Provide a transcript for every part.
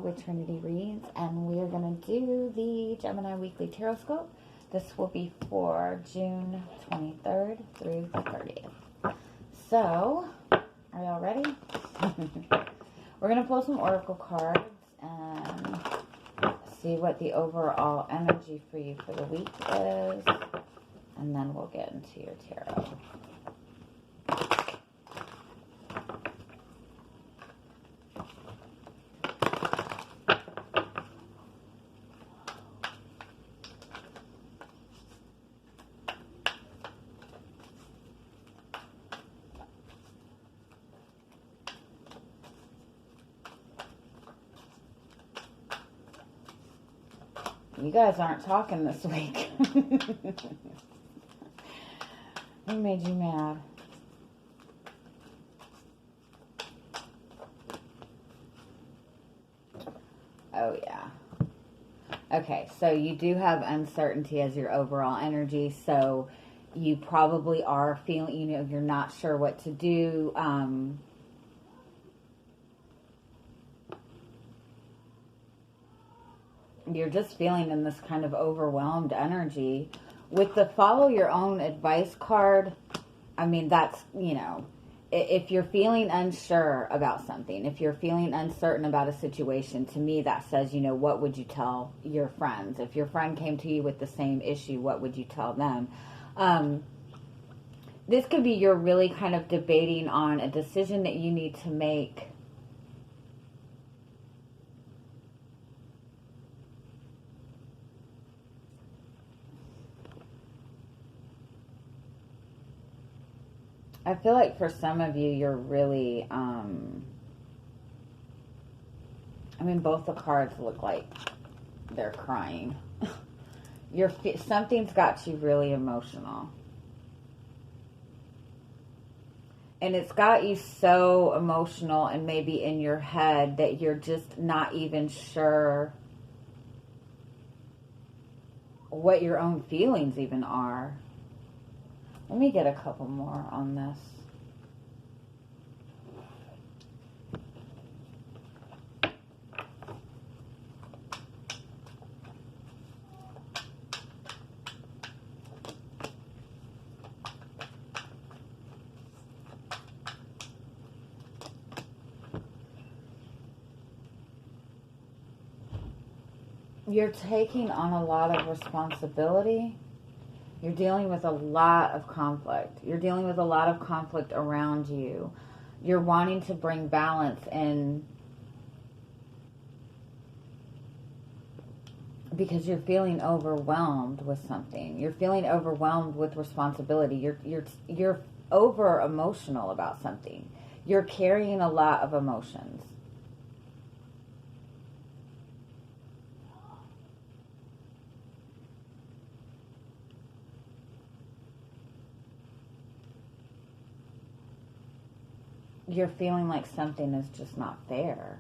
with Trinity Reads, and we are going to do the Gemini Weekly Tarotscope. This will be for June 23rd through the 30th. So, are y'all ready? We're going to pull some oracle cards and see what the overall energy for you for the week is, and then we'll get into your tarot. You guys aren't talking this week. Who made you mad? Oh, yeah. Okay, so you do have uncertainty as your overall energy, so you probably are feeling, you're not sure what to do. You're just feeling in this kind of overwhelmed energy. With the follow your own advice card, I mean, that's, if you're feeling unsure about something, if you're feeling uncertain about a situation, to me that says, what would you tell your friends? If your friend came to you with the same issue, what would you tell them? This could be you're really kind of debating on a decision that you need to make. I feel like for some of you, you're really, both the cards look like they're crying. Something's got you really emotional. And it's got you so emotional and maybe in your head that you're just not even sure what your own feelings even are. Let me get a couple more on this. You're taking on a lot of responsibility. You're dealing with a lot of conflict. You're dealing with a lot of conflict around you. You're wanting to bring balance in because you're feeling overwhelmed with something. You're feeling overwhelmed with responsibility. You're over emotional about something. You're carrying a lot of emotions. You're feeling like something is just not fair.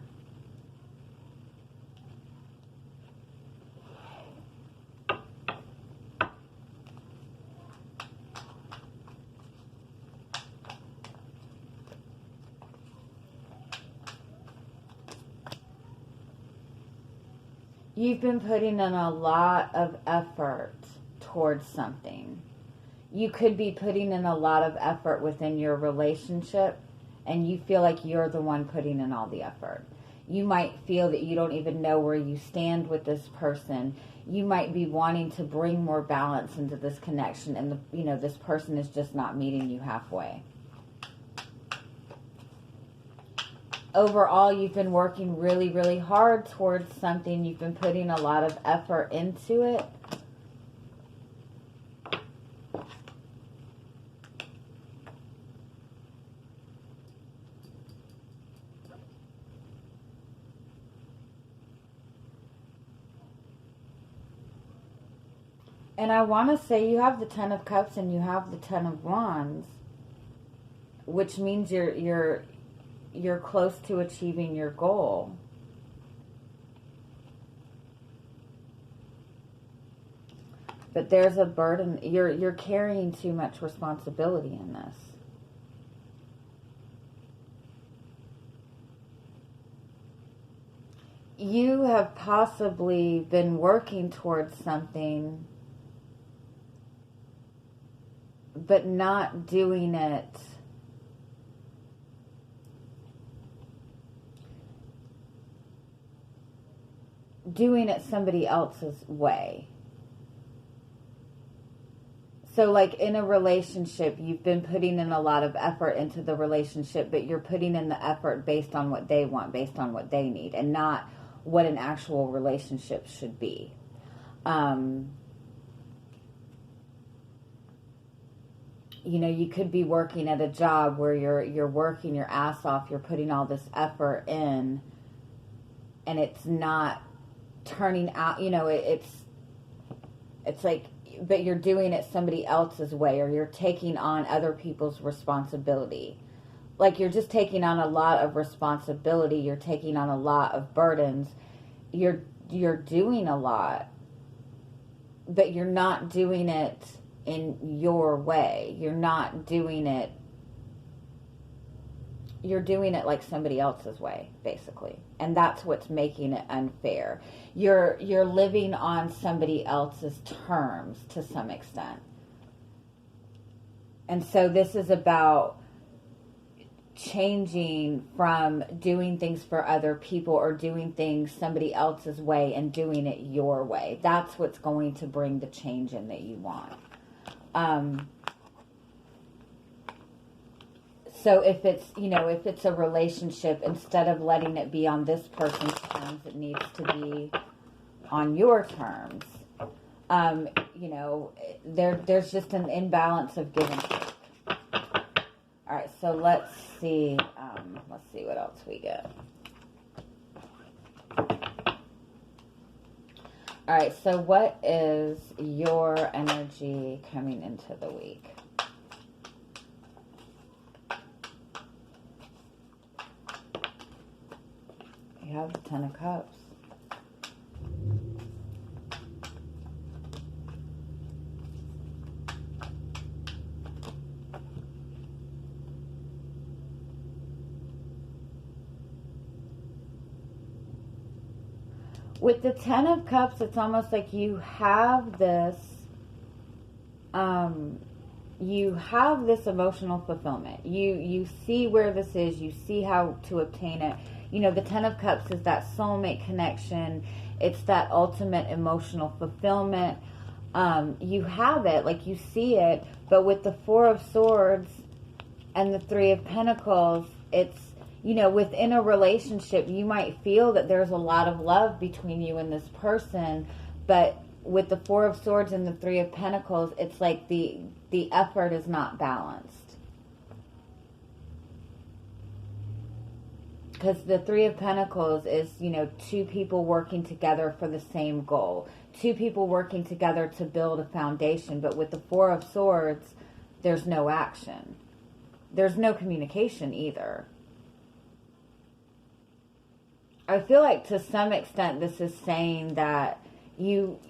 You've been putting in a lot of effort towards something. You could be putting in a lot of effort within your relationship, and you feel like you're the one putting in all the effort. You might feel that you don't even know where you stand with this person. You might be wanting to bring more balance into this connection, and this person is just not meeting you halfway. Overall, you've been working really, really hard towards something. You've been putting a lot of effort into it. And I want to say you have the Ten of Cups and you have the Ten of Wands, which means you're close to achieving your goal. But there's a burden. You're carrying too much responsibility in this. you have possibly been working towards something, but not doing it somebody else's way. So like in a relationship, you've been putting in a lot of effort into the relationship, but you're putting in the effort based on what they want, based on what they need, and not what an actual relationship should be. You know, you could be working at a job where you're working your ass off, you're putting all this effort in, and it's not turning out, you know, it's like, but you're doing it somebody else's way, or you're taking on other people's responsibility. Like you're just taking on a lot of responsibility, you're taking on a lot of burdens, you're doing a lot, but you're not doing it in your way. You're doing it like somebody else's way, basically. And that's what's making it unfair. You're living on somebody else's terms to some extent. And so this is about changing from doing things for other people or doing things somebody else's way and doing it your way. That's what's going to bring the change in that you want. So if it's a relationship, instead of letting it be on this person's terms, it needs to be on your terms. There's just an imbalance of give and take. All right, so let's see what else we get. All right, so what is your energy coming into the week? You have the Ten of Cups. With the Ten of Cups, it's almost like you have this emotional fulfillment. You see where this is, you see how to obtain it. You know, the Ten of Cups is that soulmate connection. It's that ultimate emotional fulfillment. You have it, like you see it, but with the Four of Swords and the Three of Pentacles, it's, you know, within a relationship, you might feel that there's a lot of love between you and this person, but with the Four of Swords and the Three of Pentacles, it's like the effort is not balanced. Because the Three of Pentacles is, you know, two people working together for the same goal. Two people working together to build a foundation. But with the Four of Swords, there's no action. There's no communication either. I feel like to some extent this is saying that you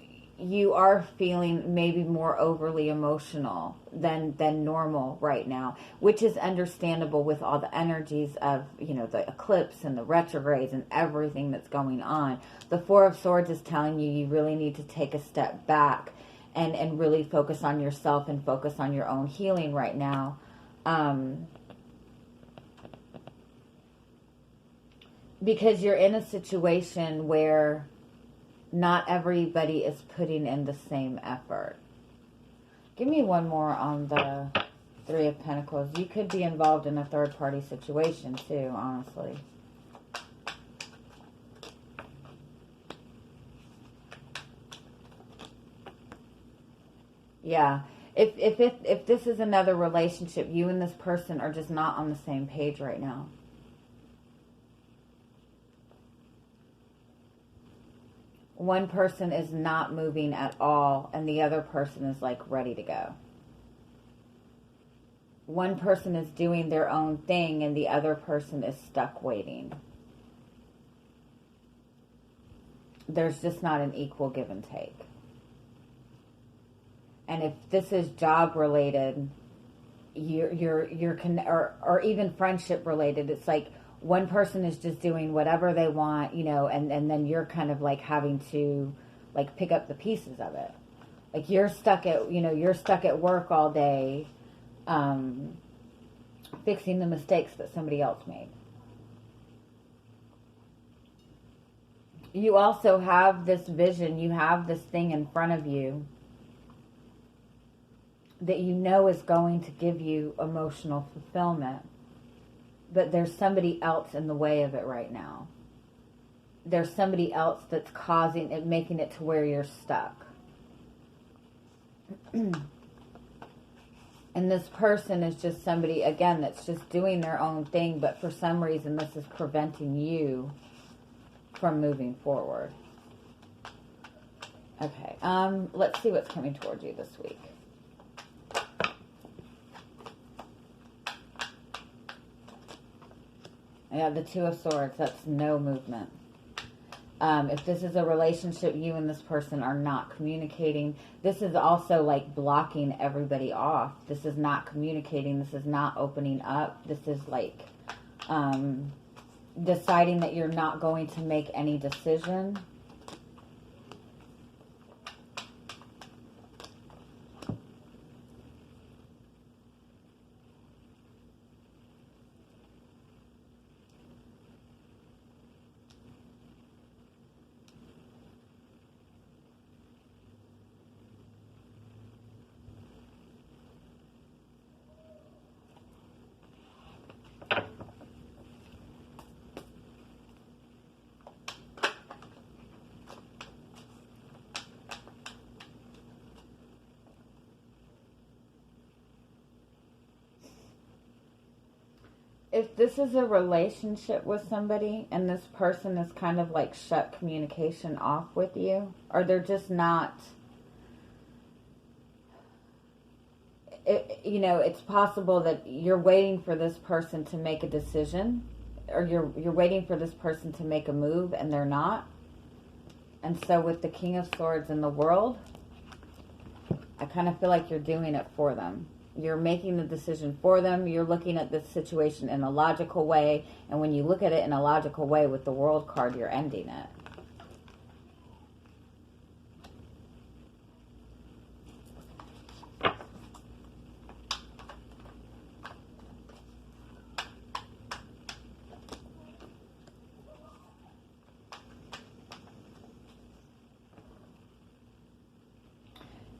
are feeling maybe more overly emotional than normal right now, which is understandable with all the energies of, you know, the eclipse and the retrogrades and everything that's going on. The Four of Swords is telling you really need to take a step back and really focus on yourself and focus on your own healing right now. Because you're in a situation where not everybody is putting in the same effort. Give me one more on the Three of Pentacles. You could be involved in a third-party situation too, honestly. Yeah. If this is another relationship, you and this person are just not on the same page right now. One person is not moving at all, and the other person is like ready to go. One person is doing their own thing, and the other person is stuck waiting. There's just not an equal give and take. And if this is job related, or even friendship related, it's like one person is just doing whatever they want, you know, and then you're kind of like having to like pick up the pieces of it. Like you're stuck at work all day, fixing the mistakes that somebody else made. You also have this vision, you have this thing in front of you that you know is going to give you emotional fulfillment, but there's somebody else in the way of it right now. There's somebody else that's causing it, making it to where you're stuck. And this person is just somebody, again, that's just doing their own thing, but for some reason this is preventing you from moving forward. Okay, let's see what's coming towards you this week. Yeah, the Two of Swords, that's no movement. If this is a relationship, you and this person are not communicating. This is also like blocking everybody off. This is not communicating. This is not opening up. This is like deciding that you're not going to make any decision. If this is a relationship with somebody and this person is kind of like shut communication off with you, or they're just not, you know, it's possible that you're waiting for this person to make a decision, or you're waiting for this person to make a move and they're not. And so with the King of Swords in the world, I kind of feel like you're doing it for them. You're making the decision for them. You're looking at this situation in a logical way. And when you look at it in a logical way with the World card, you're ending it.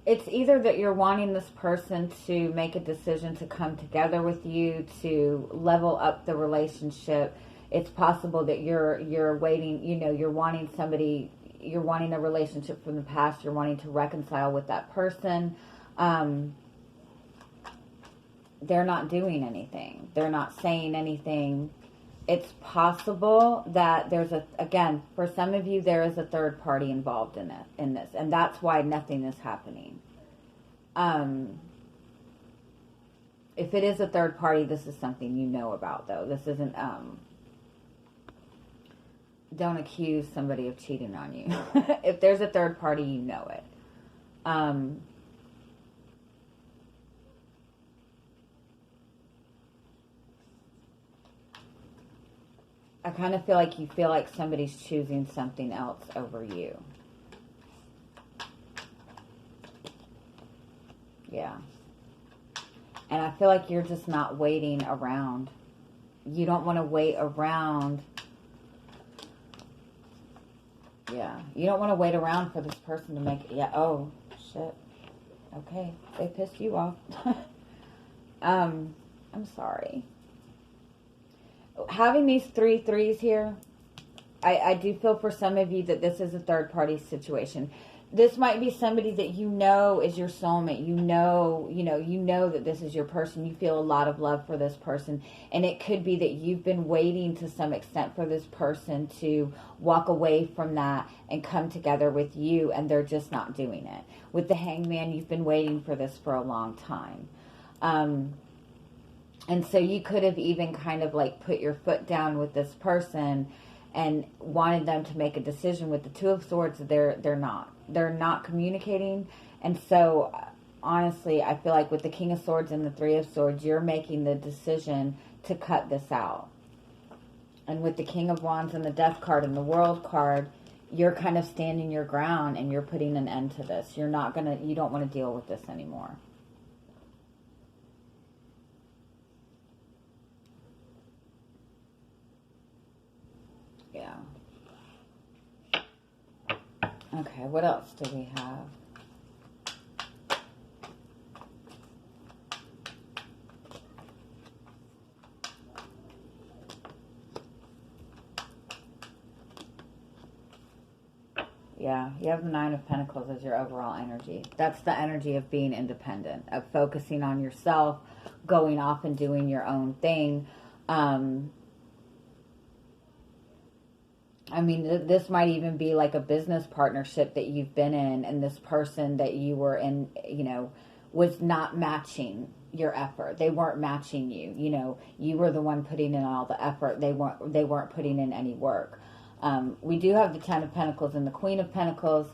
It's either that you're wanting this person to make a decision to come together with you, to level up the relationship. It's possible that you're waiting, you know, you're wanting somebody, you're wanting a relationship from the past, you're wanting to reconcile with that person. They're not doing anything. They're not saying anything. It's possible that there's again, for some of you, there is a third party involved in this, and that's why nothing is happening. If it is a third party, this is something you know about, though. This isn't, don't accuse somebody of cheating on you. If there's a third party, you know it. I kind of feel like somebody's choosing something else over you. Yeah. And I feel like you're just not waiting around. You don't want to wait around. Yeah. You don't want to wait around for this person to make... Yeah. Oh, shit. Okay. They pissed you off. I'm sorry. Having these 3 threes here, I do feel for some of you that this is a third party situation. This might be somebody that you know is your soulmate. You know that this is your person. You feel a lot of love for this person. And it could be that you've been waiting to some extent for this person to walk away from that and come together with you, and they're just not doing it. With the Hangman, you've been waiting for this for a long time. And so you could have even kind of like put your foot down with this person and wanted them to make a decision. With the Two of Swords, they're not communicating. And so honestly, I feel like with the King of Swords and the Three of Swords, you're making the decision to cut this out. And with the King of Wands and the Death card and the World card, you're kind of standing your ground and you're putting an end to this. You don't want to deal with this anymore. Yeah. Okay, what else do we have? Yeah, you have the Nine of Pentacles as your overall energy. That's the energy of being independent, of focusing on yourself, going off and doing your own thing. I mean, this might even be like a business partnership that you've been in, and this person that you were in, was not matching your effort. They weren't matching you. You were the one putting in all the effort. They weren't putting in any work. We do have the Ten of Pentacles and the Queen of Pentacles.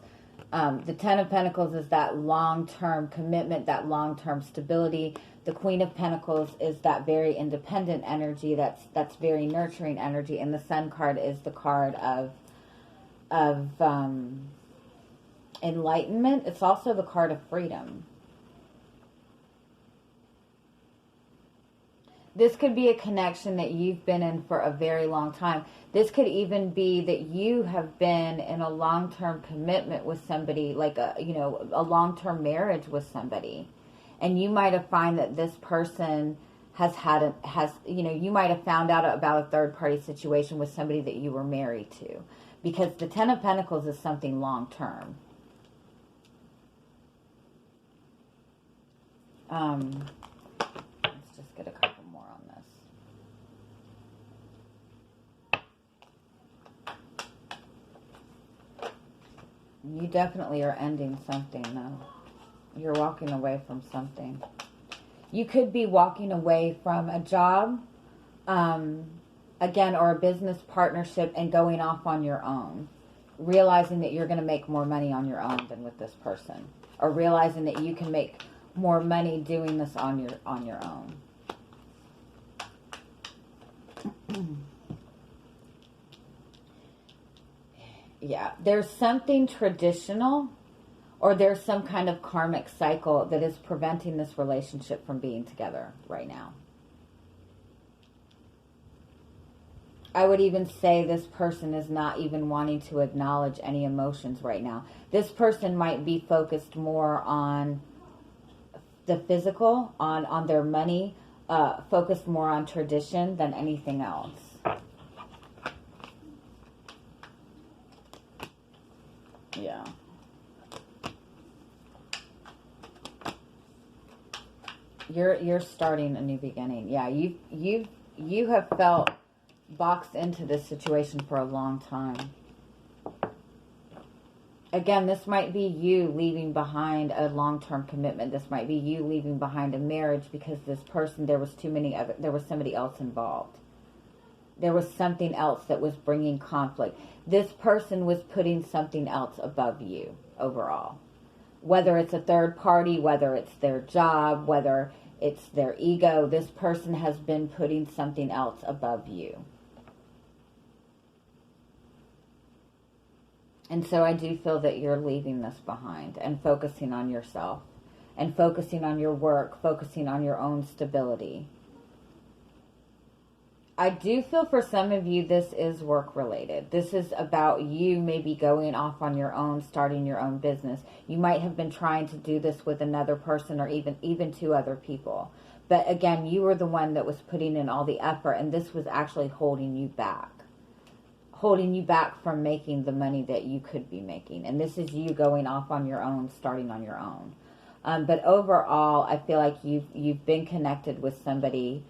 The Ten of Pentacles is that long-term commitment, that long-term stability. The Queen of Pentacles is that very independent energy, that's very nurturing energy. And the Sun card is the card of enlightenment. It's also the card of freedom. This could be a connection that you've been in for a very long time. This could even be that you have been in a long-term commitment with somebody, like a long-term marriage with somebody. And you might have found that this person you might have found out about a third-party situation with somebody that you were married to. Because the Ten of Pentacles is something long-term. Let's just get a couple more on this. You definitely are ending something, though. You're walking away from something. You could be walking away from a job, again, or a business partnership and going off on your own. Realizing that you're going to make more money on your own than with this person. Or realizing that you can make more money doing this on your own. Yeah, there's something traditional, or there's some kind of karmic cycle that is preventing this relationship from being together right now. I would even say this person is not even wanting to acknowledge any emotions right now. This person might be focused more on the physical, on their money, focused more on tradition than anything else. Yeah. You're starting a new beginning. Yeah, you have felt boxed into this situation for a long time. Again, this might be you leaving behind a long-term commitment. This might be you leaving behind a marriage because this person, there was somebody else involved. There was something else that was bringing conflict. This person was putting something else above you overall. Whether it's a third party, whether it's their job, whether it's their ego, this person has been putting something else above you. And so I do feel that you're leaving this behind and focusing on yourself and focusing on your work, focusing on your own stability. I do feel for some of you this is work related. This is about you maybe going off on your own, starting your own business. You might have been trying to do this with another person or even two other people. But again, you were the one that was putting in all the effort, and this was actually holding you back. Holding you back from making the money that you could be making. And this is you going off on your own, starting on your own. But overall, I feel like you've been connected with somebody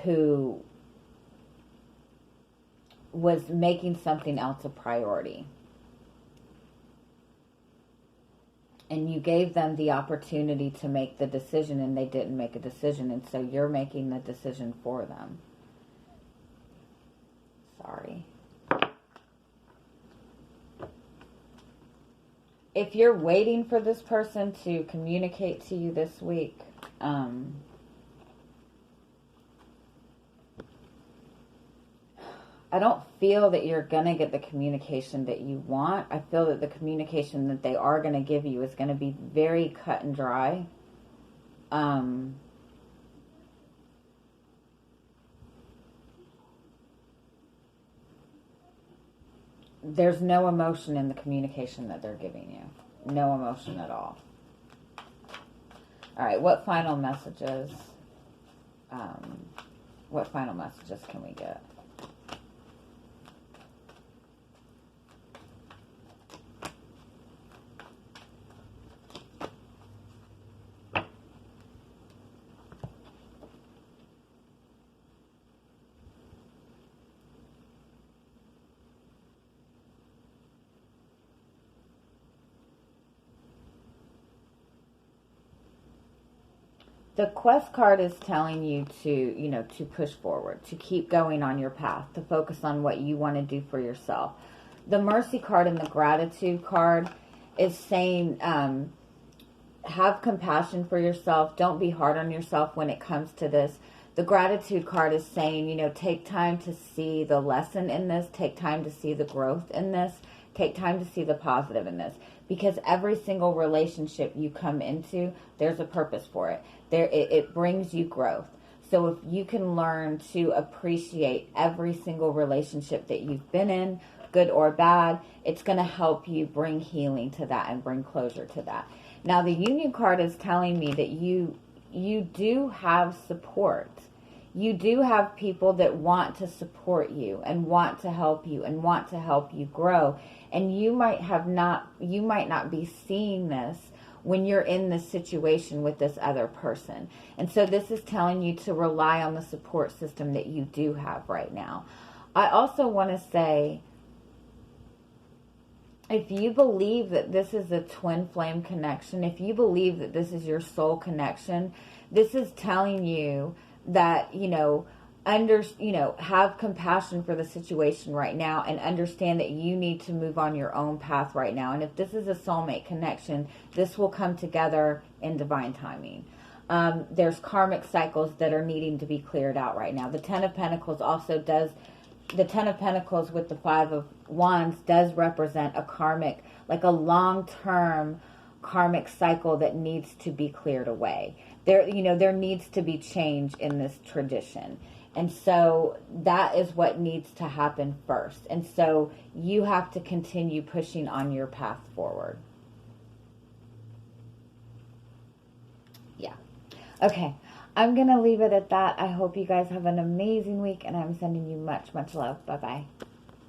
who was making something else a priority. And you gave them the opportunity to make the decision, and they didn't make a decision, and so you're making the decision for them. Sorry. If you're waiting for this person to communicate to you this week, I don't feel that you're going to get the communication that you want. I feel that the communication that they are going to give you is going to be very cut and dry. There's no emotion in the communication that they're giving you. No emotion at all. All right, what final messages? What final messages can we get? The quest card is telling you to, to push forward, to keep going on your path, to focus on what you want to do for yourself. The mercy card and the gratitude card is saying, have compassion for yourself. Don't be hard on yourself when it comes to this. The gratitude card is saying, take time to see the lesson in this. Take time to see the growth in this. Take time to see the positive in this. Because every single relationship you come into, there's a purpose for it. It brings you growth. So if you can learn to appreciate every single relationship that you've been in, good or bad, it's going to help you bring healing to that and bring closure to that. Now, the Union card is telling me that you do have support. You do have people that want to support you and want to help you and want to help you grow. And you might not be seeing this when you're in this situation with this other person. And so this is telling you to rely on the support system that you do have right now. I also want to say, if you believe that this is a twin flame connection, if you believe that this is your soul connection, this is telling you that, have compassion for the situation right now and understand that you need to move on your own path right now. And if this is a soulmate connection, this will come together in divine timing. There's karmic cycles that are needing to be cleared out right now. The Ten of Pentacles also does, the Ten of Pentacles with the Five of Wands does represent a karmic, like a long-term karmic cycle that needs to be cleared away. There needs to be change in this tradition. And so that is what needs to happen first. And so you have to continue pushing on your path forward. Yeah. Okay. I'm going to leave it at that. I hope you guys have an amazing week, and I'm sending you much, much love. Bye-bye.